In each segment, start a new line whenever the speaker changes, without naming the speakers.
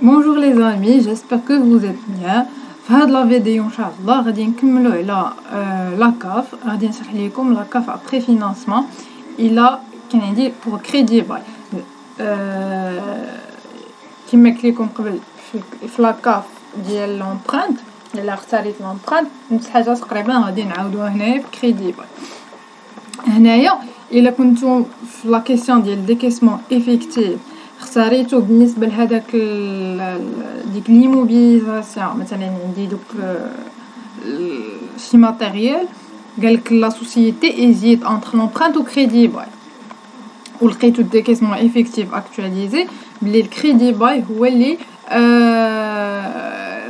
Bonjour les amis, j'espère que vous êtes bien. في هاد لا فيديو ان شاء الله غادي نكملوا على لاكاف. غادي نشرح لكم لاكاف ابري فينانسمون الى كان عندي بور كريدي باي. كما قلت لكم قبل في لاكاف ديال لومبرانت الا اختاريت لومبرانت نفس الحاجه تقريبا غادي نعاودوها هنايا في كريدي باي. هنايا الا كنتو في لا كيسيون ديال ديكيسمون افيكتيف اختاريتو بالنسبه لهداك ديك ليموبيليزاسيون، مثلا عندي دوك شي ماتيريال قالك لا سوسيتي ايزيت انتر لومبرانت و كريدي باي، ولقيتو ديكيسمون افيكتيف اكطواليزي بلي الكريدي باي هو اللي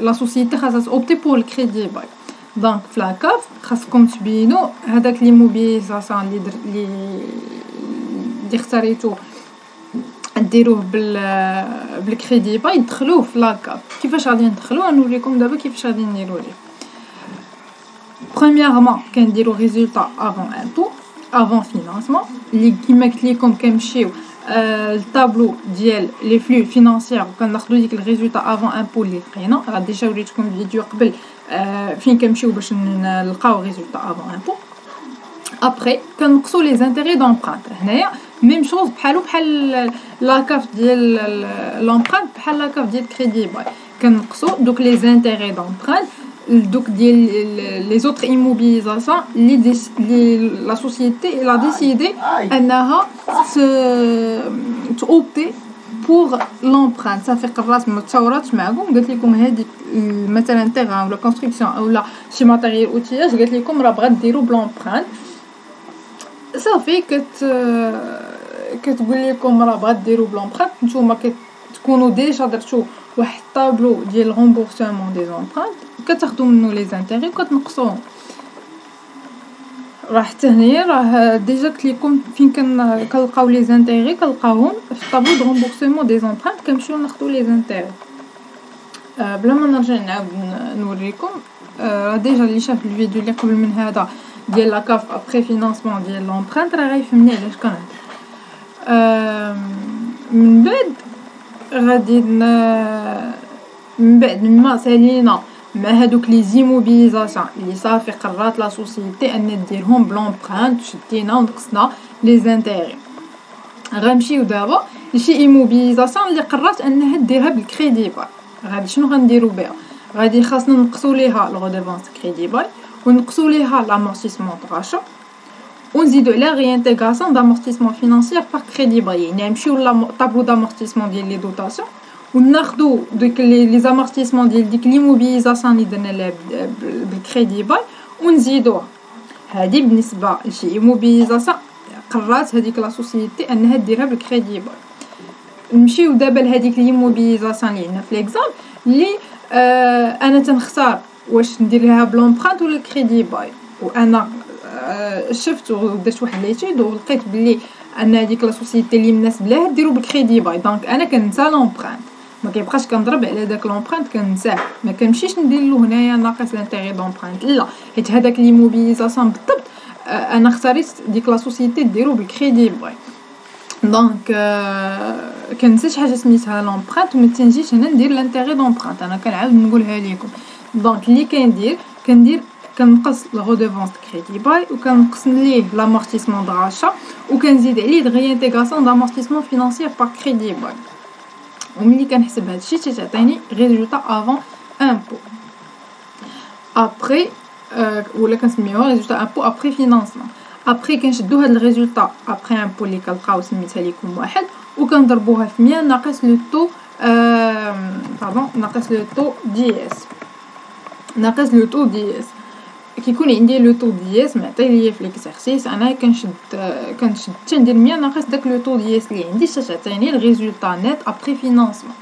لا سوسيتي خاصها اوبتي بور الكريدي باي. دونك في لاكاف خاصكم تبينوا هذاك ليموبيليزاسيون اللي اختاريتو ديروه بالكريدي باي ندخلوه في لاكاف. كيفاش غادي ندخلوه نوريكم دابا كيفاش غادي نديرو ليه. بريميرمون كنديرو ريزولطا افون امبو افون فينانسمون اللي كيما قلت لكم كنمشيو الطابلو ديال لي فلو فينانسيير وكناخذوا ديك الريزولطا افون امبو اللي لقينا. غادي ديجا وريتكم الفيديو قبل فين كنمشيو باش نلقاو ريزولطا افون امبو. ابري كنقصوا لي زانتيري دونبرانت. هنايا ميم شوز بحال لاكاف ديال لومبرانت بحال لاكاف ديال كريدي باي. كنقصوا دوك لي زانتيري دونبرانت دوك ديال لي زوتر ايموبيليزاسيون اللي لا سوسيتي لا ديسيدي انها توبتي بور لومبرانت. صافي قررات ما تصوراتش معكم، قالت لكم هذيك مثلا تيغان ولا كونستركسيون اولا شي ماتيريال اوتياج، قالت لكم راه بغات ديروا بلومبرانت. صافي كتقول لكم راه بغات ديروا بلومبرانت. نتوما كتكونوا ديجا درتو واحد الطابلو ديال رومبورسمون دي زومبرانت كتاخذوا منه لي زانتيري وكتنقصوهم. راه حتى هنايا راه ديجا قلت لكم فين كنلقاو لي زانتيري كنلقاوهم في الطابلو دو رومبورسمون دي زومبرانت كنمشيو ناخذوا لي زانتيري. بلا ما نرجع نعاود نوريكم، ديجا اللي شاف الفيديو اللي قبل من هذا ديال لاكاف ابري فينانسمون ديال لومبرانت راه غيفهمني علاش كنهضر. من بعد غادي من بعد ما سالينا مع هادوك لي زيموبيليزاسيون اللي صافي قررات لا سوسيتي ان ديرهم بلومبرانت شدينا ونقصنا لي زانتيري، غنمشيو دابا لشي ايموبيليزاسيون اللي قررات انها ديرها بالكريدي باي. غادي شنو غنديرو بها؟ غادي خاصنا نقصوا ليها الغوديفونس كريدي باي ونقصوا ليها لامورتيسمون طراشا ونزيدو على ريانتيغاسيون دامورتيسمون فينانسيير باغ كريدي باي. يعني نمشيو لطابلو دامورتيسمون ديال لي دوطاسيون وناخذوا ديك لي زامورتيسمون ديال ديك ليموبيليزاسيون اللي درنا لها بالكريدي باي ونزيدوها. هذه بالنسبه لشي ايموبيليزاسيون قررات هذيك لا سوسيتي انها ديرها بالكريدي باي. نمشيو دابا لهذيك ليموبيليزاسيون اللي عندنا في ليكزامبل اللي انا تنختار واش ندير لها بلومبرانت ولا كريدي باي. وانا شفت ودرت واحد ليتود ولقيت بلي ان هذيك لا سوسيتي اللي مناسب لها ديرو بالكريدي باي. دونك انا كنسى لومبرانت، ما كيبقاش كنضرب على داك لومبرانت كنساه، ما كنمشيش ندير له هنايا ناقص لانتيغي دومبرانت لا، حيت هذاك ليموبيليزاسيون بالضبط انا اختاريت ديك لا سوسيتي ديرو بالكريدي باي. دونك كنسى شي حاجه سميتها لومبرانت وما تنجيش هنا ندير لانتيغي دومبرانت. انا كنعاود نقولها لكم. دونك اللي كندير كنقص الغوديفونس كريدي باي وكنقص ليه لامورتيسمون دغاشا وكنزيد عليه ريانتيغاسيون دامورتيسمون فينانسيير باغ كريدي باي. وملي كنحسب هادشي تعطيني ريزولطا افون امبو ابري ولا كنسميوها ريزولطا امبو ابري فينانسمون. ابري كنشدو هاد الريزولطا ابري امبو اللي كنلقاو سميتها لكم واحد وكنضربوها في 100 ناقص لو طو ناقص لو طو دي اس. ناقص لو طو دي اس كيكون عندي لو طو دي اس معطي ليا في ليكزارسيس انا كنشد تندير 100 ناقص داك لو طو دي اس اللي عندي تعطيني الريزولطا نيت ابري فينانسمون.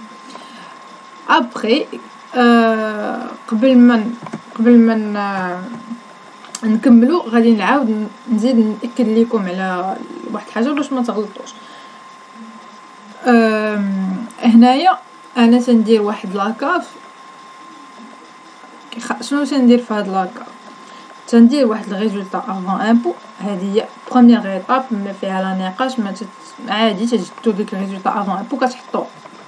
ابري قبل ما نكملو غادي نعاود نزيد ناكد لكم على واحد الحاجه باش ما تغلطوش. هنايا انا تندير واحد لاكاف. شنو تندير في هاد لاكاف؟ تندير واحد الريزولطا افون امبو. هذه هي بروميير ايطاب ما فيها لا نقاش، ما عادي تجدوا ديك الريزولطا افون امبو كتحطوه.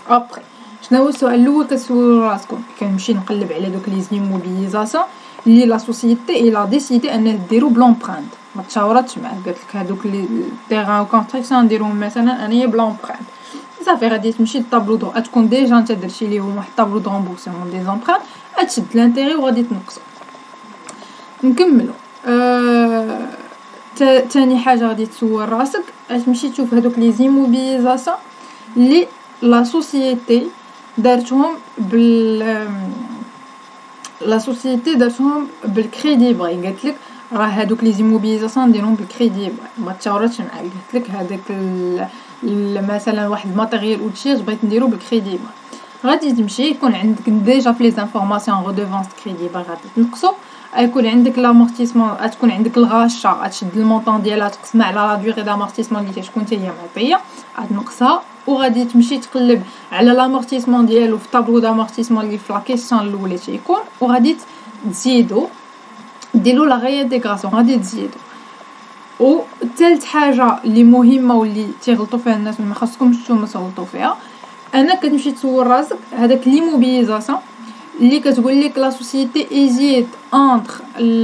ابري شنو هو السؤال الاول كتسولوا راسكم؟ كنمشي نقلب على دوك لي زيموبيليزاسيون اللي لا سوسيتي الا ديسيدي انها ديرو بلومبرانت، ما تشاوراتش معاك، قالت لك هادوك لي تيغان كونستركسيون نديروهم مثلا انايا بلومبرانت، صافي غادي تمشي للطابلو دو، تكون ديجا انت درتي ليهم واحد الطابلو دو رامبورسمون دي زامبرانت، تشد لانتيري وغادي تنقصو. نكملو. تاني حاجه غادي تسول راسك، تمشي تشوف هادوك لي زيموبيليزاسيون اللي لا سوسيتي دارتهم لا سوسيتي دارتهم بالكريدي باي، قالت لك راه هادوك لي زيموبيليزاسيون نديرهم بالكريدي باي، ما تشاوراتش معاك، قالت لك هذاك مثلا واحد الماتيريال او شي بغيت نديرو بالكريدي باي، غادي تمشي يكون عندك ديجا في لي انفورماسيون ريدوفونس كريدي باي غادي تنقصو، يكون عندك لامورتيسمون، تكون عندك الغاشا، تشد المونطون ديالها تقسمها على لا ديوغي دامورتيسمون اللي تكون حتى هي معطيه، تنقصها، وغادي تمشي تقلب على لامورتيسمون ديالو في الطابلو دامورتيسمون اللي في لا كيسيون الاولى تيكون، وغادي تزيدو ديروا لا ريانتيغراسيون، غادي تزيدو. وثالث حاجه اللي مهمه واللي تيغلطوا فيها الناس ما خاصكمش نتوما تغلطوا فيها، انا كتمشي تسول راسك هذاك ليموبيليزاسيون اللي كتقول لك لا سوسيتي ايزيت انتر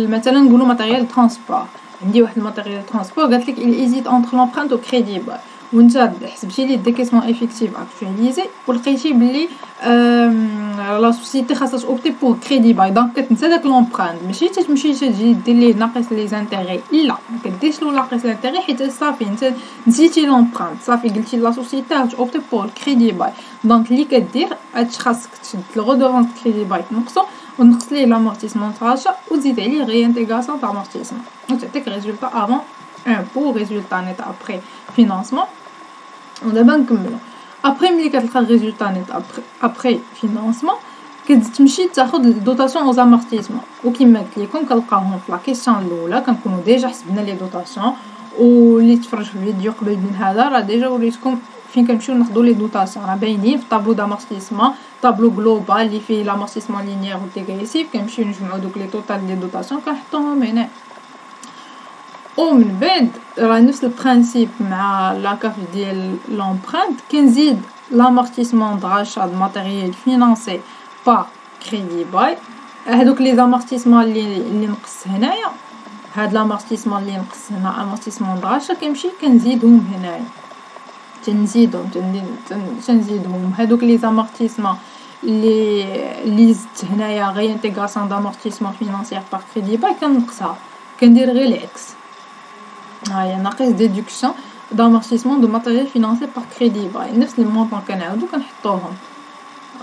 مثلا نقولوا ماتيريال ترونسبور، عندي واحد الماتيريال ترونسبور قالت لك ايزيت انتر لومبرانت و كريدي باي، وانت حسبتي لي ديكيسمون افيكتيف اكطواليزي ولقيتي بلي لا سوسيتي خاصها اوبتي بور كريدي باي، دونك كتنسى داك لومبرانت، ماشي تمشي تجي دير ليه ناقص لي زانتيغي، لا ما كديرش له ناقص لانتيغي حيت صافي انت نسيتي لومبرانت، صافي قلتي لا سوسيتي اوبتي بور كريدي باي، دونك اللي كدير خاصك تشد الغودورونس كريدي باي تنقصو ونقص ليه لامورتيسمون تراشا وتزيد عليه ريانتيغاسيون تاع امورتيسمون وتعطيك ريزولطا افون امبو ريزولطا نيت ابري فينانسمون. ودابا نكملو. ابري ملي كتلقى الريزولطا نيت ابري فينانسمون كتمشي تاخذ الدوتاسيون او زامورتيسمون، وكما قلت لكم كنلقاوهم في لا كيسيون الاولى، كنكونوا ديجا حسبنا لي دوتاسيون، واللي تفرج في الفيديو قبل من هذا راه ديجا وريتكم فين كنمشيو ناخذوا لي دوتاسيون، راه باينين في طابلو دامورتيسمون، طابلو جلوبال اللي فيه لامورتيسمون لينيير و ديغريسيف، كنمشيو نجمعوا دوك لي توتال ديال دوتاسيون كنحطوهم هنا. ومن بعد راه نفس البرانسيپ مع لاكاف ديال لومبرانت، كنزيد لامورتيسمون دغاشا د ماتيريال فينانسي با كريدي باي، هادوك لي زامورتيسمون اللي نقص هنايا، هاد لامورتيسمون اللي نقص هنا امورتيسمون دغاشا كنمشي كنزيدهم هنايا، تنزيدهم هادوك لي زامورتيسمون اللي زدت هنايا غي انتيغراسيون دامورتيسمون فينانسيير با كريدي باي كنقصها، كندير غير العكس، هاهي ناقص ديدكسيون دامورتيسمون دو ماتيريال فينانسي بار كريدي باي، نفس المونطون كنعاودو كنحطوهم،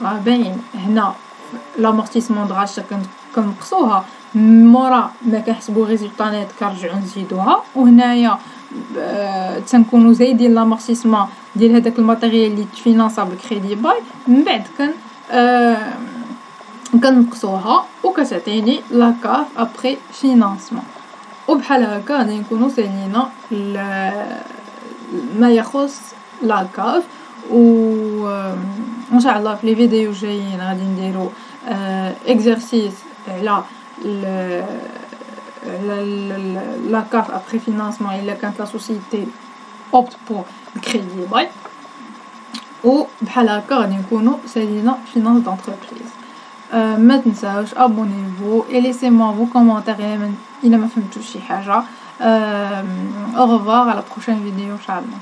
راه باين هنا لامورتيسمون دغاشا كنقصوها مورا ما كنحسبوا ريزولطا نيت كنرجعو نزيدوها، وهنايا تنكونوا زايدين لامورتيسمون ديال هذاك الماتيريال اللي تفينانسا بالكريدي باي، من بعد كنقصوها وكتعطيني لاكاف ابري فينانسمون. وبحال هكا غادي نكونوا سالينا ما يخص لاكاف، وان شاء الله في لي فيديو جايين غادي نديروا اكزرسيس على لاكاف ابري فينانسمون الا كانت لا سوسيتي اوبت بور الكريدي باي، وبحال هكا غادي نكونوا سالينا فينانس دونتربريز. ما تنساوش ابونيفو اي ليسي موا فو كومونتير الا ما فهمتوش شي حاجه. au revoir à la prochaine vidéo, Inch'Allah.